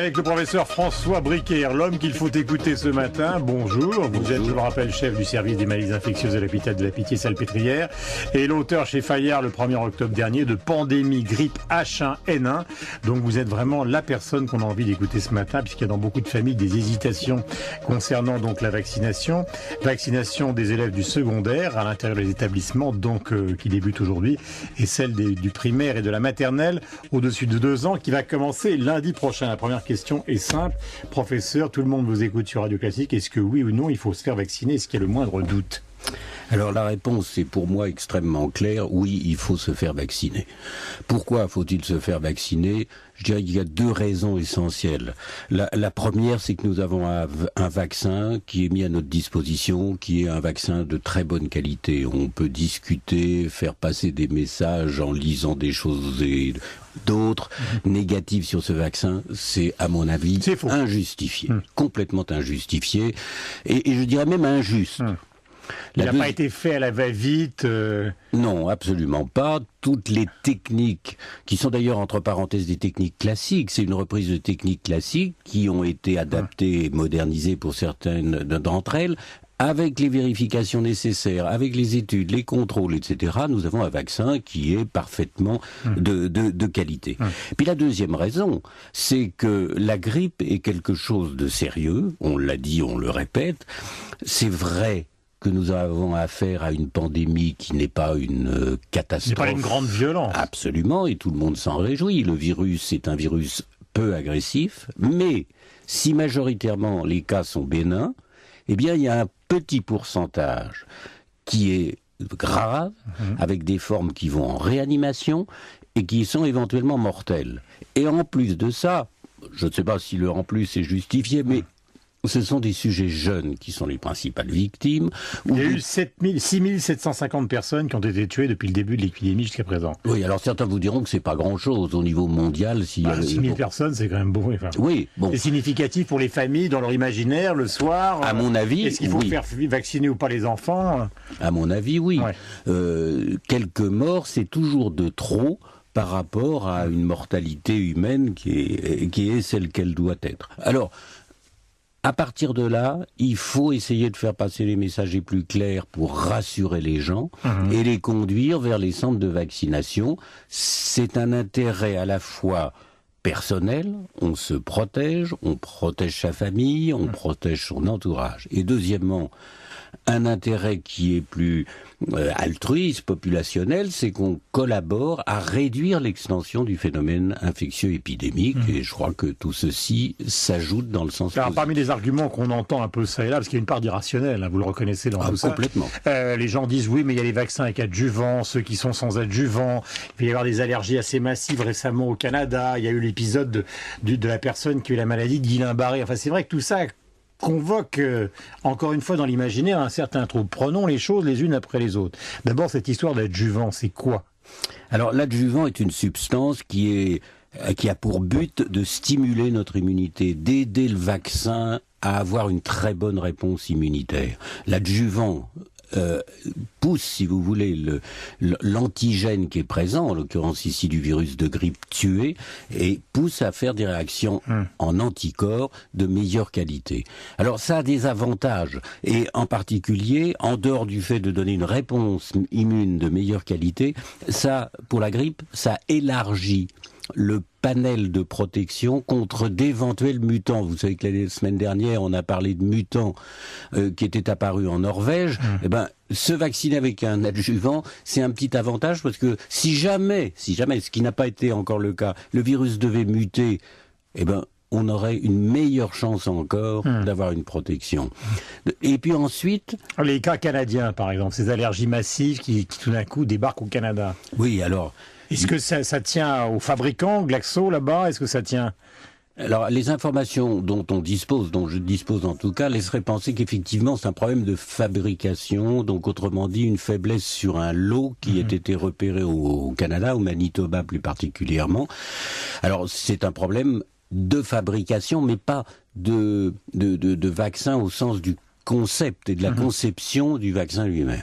avec le professeur François Briquer, l'homme qu'il faut écouter ce matin. Bonjour, vous êtes, je le rappelle, chef du service des maladies infectieuses de l'hôpital de la Pitié-Salpêtrière et l'auteur chez Fayard le 1er octobre dernier de Pandémie grippe H1N1. Donc vous êtes vraiment la personne qu'on a envie d'écouter ce matin, puisqu'il y a dans beaucoup de familles des hésitations concernant donc la vaccination. Vaccination des élèves du secondaire à l'intérieur des établissements, donc qui débute aujourd'hui, et celle du primaire et de la maternelle au-dessus de 2 ans qui va commencer lundi prochain. La première question est simple. Professeur, tout le monde vous écoute sur Radio Classique. Est-ce que oui ou non, il faut se faire vacciner? Est-ce qu'il y a le moindre doute? Alors la réponse est pour moi extrêmement claire, oui, il faut se faire vacciner. Pourquoi faut-il se faire vacciner? Je dirais qu'il y a 2 raisons essentielles. La première, c'est que nous avons un vaccin qui est mis à notre disposition, qui est un vaccin de très bonne qualité. On peut discuter, faire passer des messages en lisant des choses et d'autres négatives sur ce vaccin. C'est, à mon avis, injustifié, complètement injustifié, et je dirais même injuste. Il n'a pas été fait à la va-vite Non, absolument pas. Toutes les techniques, qui sont d'ailleurs entre parenthèses des techniques classiques, c'est une reprise de techniques classiques qui ont été adaptées et modernisées pour certaines d'entre elles, avec les vérifications nécessaires, avec les études, les contrôles, etc., nous avons un vaccin qui est parfaitement de qualité. Puis la deuxième raison, c'est que la grippe est quelque chose de sérieux, on l'a dit, on le répète, c'est vrai que nous avons affaire à une pandémie qui n'est pas une catastrophe. C'est pas une grande violence. Absolument, et tout le monde s'en réjouit. Le virus est un virus peu agressif, mais si majoritairement les cas sont bénins, eh bien il y a un petit pourcentage qui est grave, avec des formes qui vont en réanimation et qui sont éventuellement mortelles. Et en plus de ça, je ne sais pas si le en plus est justifié, mais ce sont des sujets jeunes qui sont les principales victimes. Il y a eu 6750 personnes qui ont été tuées depuis le début de l'épidémie jusqu'à présent. Oui, alors certains vous diront que c'est pas grand-chose au niveau mondial. 6000 personnes, c'est quand même beau. Enfin, oui, bon. C'est significatif pour les familles, dans leur imaginaire, le soir. À mon avis, est-ce qu'il faut faire vacciner ou pas les enfants? À mon avis, oui. Ouais. Quelques morts, c'est toujours de trop par rapport à une mortalité humaine qui est celle qu'elle doit être. Alors, à partir de là, il faut essayer de faire passer les messages les plus clairs pour rassurer les gens et les conduire vers les centres de vaccination. C'est un intérêt à la fois personnel, on se protège, on protège sa famille, on protège son entourage. Et deuxièmement, un intérêt qui est plus altruiste, populationnel, c'est qu'on collabore à réduire l'extension du phénomène infectieux épidémique, et je crois que tout ceci s'ajoute dans le sens positif. Parmi les arguments qu'on entend un peu ça et là, parce qu'il y a une part d'irrationnel, hein, vous le reconnaissez dans tout ça. Complètement. Les gens disent oui, mais il y a les vaccins avec adjuvants, ceux qui sont sans adjuvants, il va y avoir des allergies assez massives récemment au Canada, il y a eu l'épisode de la personne qui a eu la maladie de Guillain-Barré, enfin c'est vrai que tout ça convoque, encore une fois dans l'imaginaire, un certain trouble. Prenons les choses les unes après les autres. D'abord, cette histoire d'adjuvant, c'est quoi? Alors, l'adjuvant est une substance qui a pour but de stimuler notre immunité, d'aider le vaccin à avoir une très bonne réponse immunitaire. L'adjuvant pousse, si vous voulez, l'antigène qui est présent, en l'occurrence ici du virus de grippe tué, et pousse à faire des réactions en anticorps de meilleure qualité. Alors ça a des avantages, et en particulier, en dehors du fait de donner une réponse immune de meilleure qualité, ça, pour la grippe, ça élargit le panel de protection contre d'éventuels mutants. Vous savez que la semaine dernière, on a parlé de mutants qui étaient apparus en Norvège. Eh ben, se vacciner avec un adjuvant, c'est un petit avantage parce que si jamais, ce qui n'a pas été encore le cas, le virus devait muter, eh ben, on aurait une meilleure chance encore d'avoir une protection. Et puis ensuite... Les cas canadiens, par exemple, ces allergies massives qui tout d'un coup débarquent au Canada. Oui, alors... Est-ce que ça tient aux fabricants, Glaxo, là-bas? Est-ce que ça tient... Alors, les informations dont je dispose en tout cas, laisseraient penser qu'effectivement c'est un problème de fabrication, donc autrement dit une faiblesse sur un lot qui ait été repéré au Canada, au Manitoba plus particulièrement. Alors, c'est un problème de fabrication, mais pas de vaccin au sens du concept et de la conception du vaccin lui-même.